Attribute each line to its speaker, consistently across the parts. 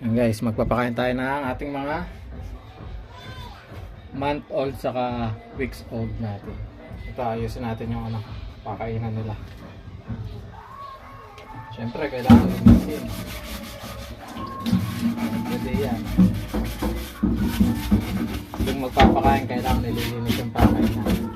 Speaker 1: Yan guys, magpapakain tayo ng ating mga month old saka weeks old natin. Ito, ayusin natin yung pakainan nila. Siyempre, kailangan linisin. Pwede yan. Kung magpapakain, kailangan nililinis yung pakainan.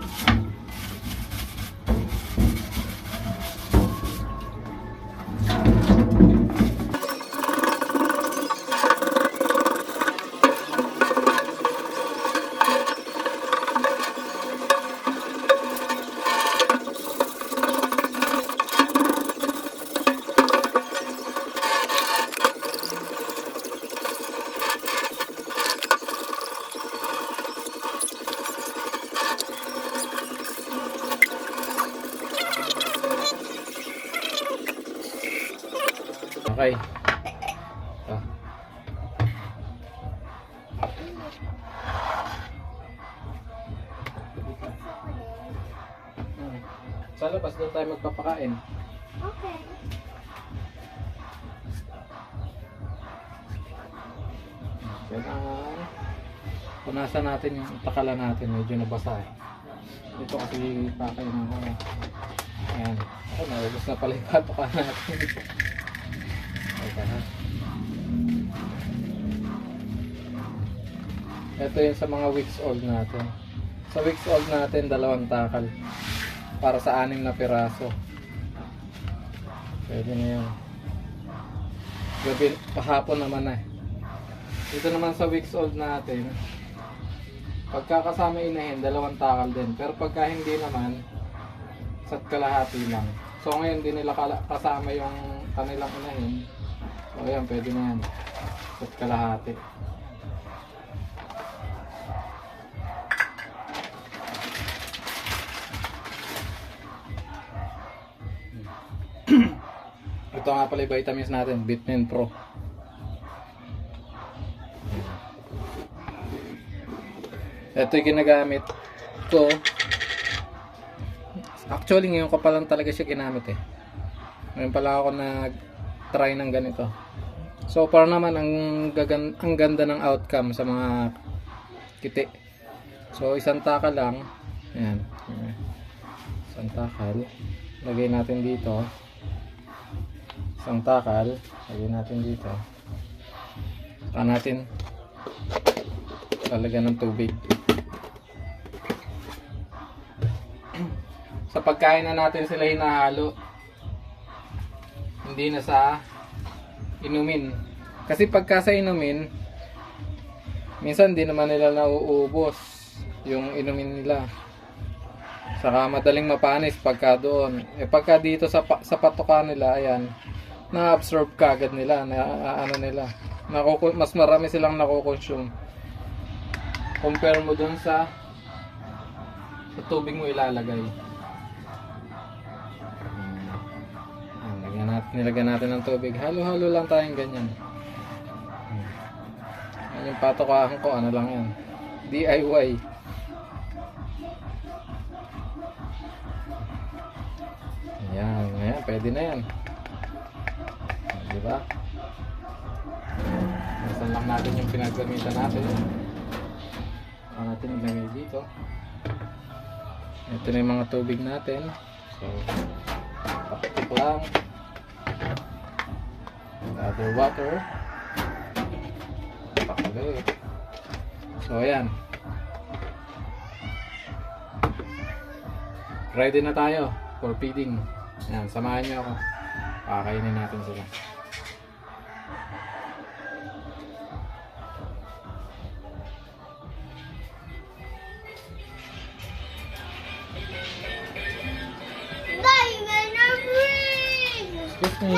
Speaker 1: Okay. Ito. Sa labas doon tayo magpapakain.
Speaker 2: Okay.
Speaker 1: Kailangan punasan natin yung takalan natin. Medyo nabasa eh. Ito kasi pakainan ko. Ayan. Ako, naubos na pala yung patukan natin. Ito yung sa mga weeks old natin. Sa weeks old natin, 2 takal para sa 6 na piraso. Pwede na yun. Gabi, pahapon naman eh. Dito naman sa weeks old natin, pagkakasama inahin, 2 takal din. Pero pagka hindi naman, sa kalahati lang. So ngayon din nila kasama yung kanilang inahin. So ayan, pwede na yan. At kalahati. Ito nga pala yung vitamins natin, Vitamin Pro. Ito yung ginagamit ko. Actually ngayon ko pa lang talaga siya ginamit eh. Ngayon pala ako nag-try ng ganito. So far naman ang ganda ng outcome sa mga kiti. So 1 takal lang. Ayan. 1 takal. Lagay natin dito. 1 takal. Lagay natin dito. Saka natin lalagyan ng tubig. Sa pagkain na natin sila hinahalo. Hindi na sa inumin. Kasi pagka sa inumin, minsan di naman nila nauubos yung inumin nila. Saka madaling mapanis pagka doon. Eh pagka dito sa patuka nila, ayan, na-absorb kagad nila, mas marami silang nakukonsume. Compare mo doon sa tubig mo ilalagay. Nilagyan natin ng tubig. Halo-halo lang tayong ganyan. Yan yung patukahan ko. Ano lang yan. DIY. Ayan. Ayan. Pwede na yan. Diba? Nasan lang natin yung pinaggamitan natin. Ang natin ilagay dito. Ito na yung mga tubig natin. So, pakitik lang. Other water. Pakulit. So ayan. Ready na tayo for feeding. Ayan, samahan nyo ako. Pakainin natin sila. Excuse me.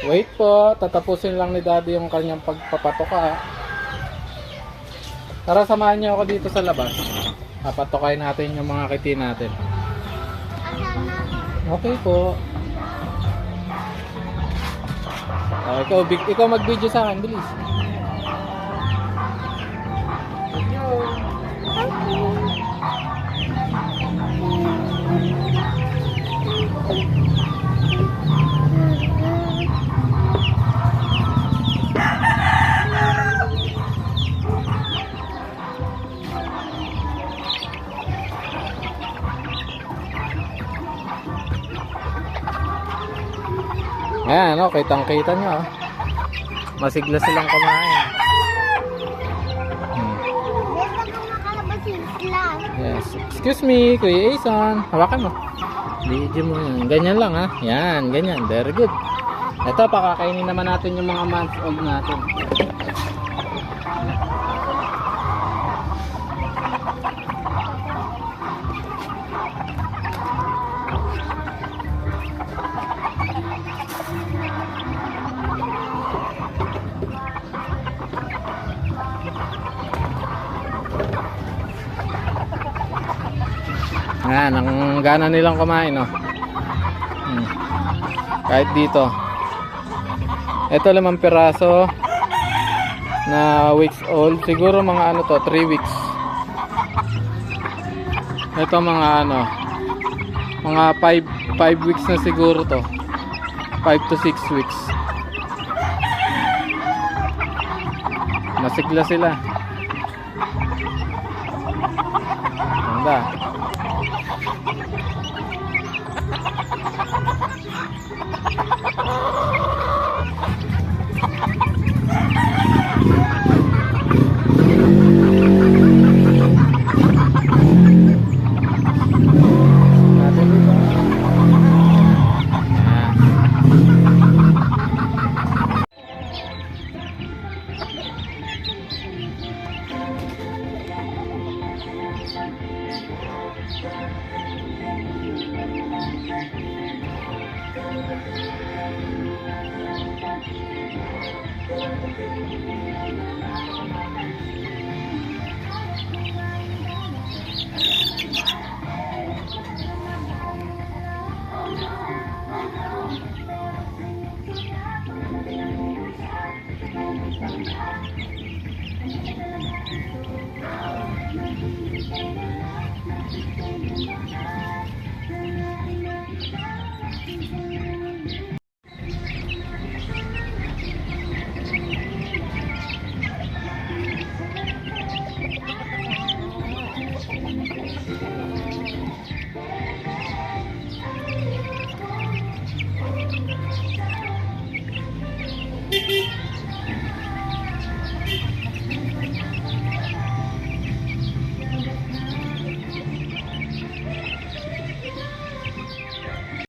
Speaker 1: Wait po, tatapusin lang ni Daddy yung kanyang pagpapatoka. Tara, samahan niyo ako dito sa labas. Papatokain natin yung mga kiti natin. Okay po. Ikaw mag-video sa akin, bilis. Ayan, oh, kitang-kita nyo, oh. Masigla silang kumain. Yes. Excuse me, Kuya Ason. Hawakan mo. Video mo yan. Ganyan lang, ha. Yan, ganyan. Very good. Ito, pakakainin naman natin yung mga months old natin. Yan, ang gana nilang kumain, oh. Kahit dito. Ito 5 piraso na weeks old. Siguro mga ano to, 3 weeks. Ito mga ano, mga 5 weeks na siguro to. 5 to 6 weeks. Masigla sila. Ganda.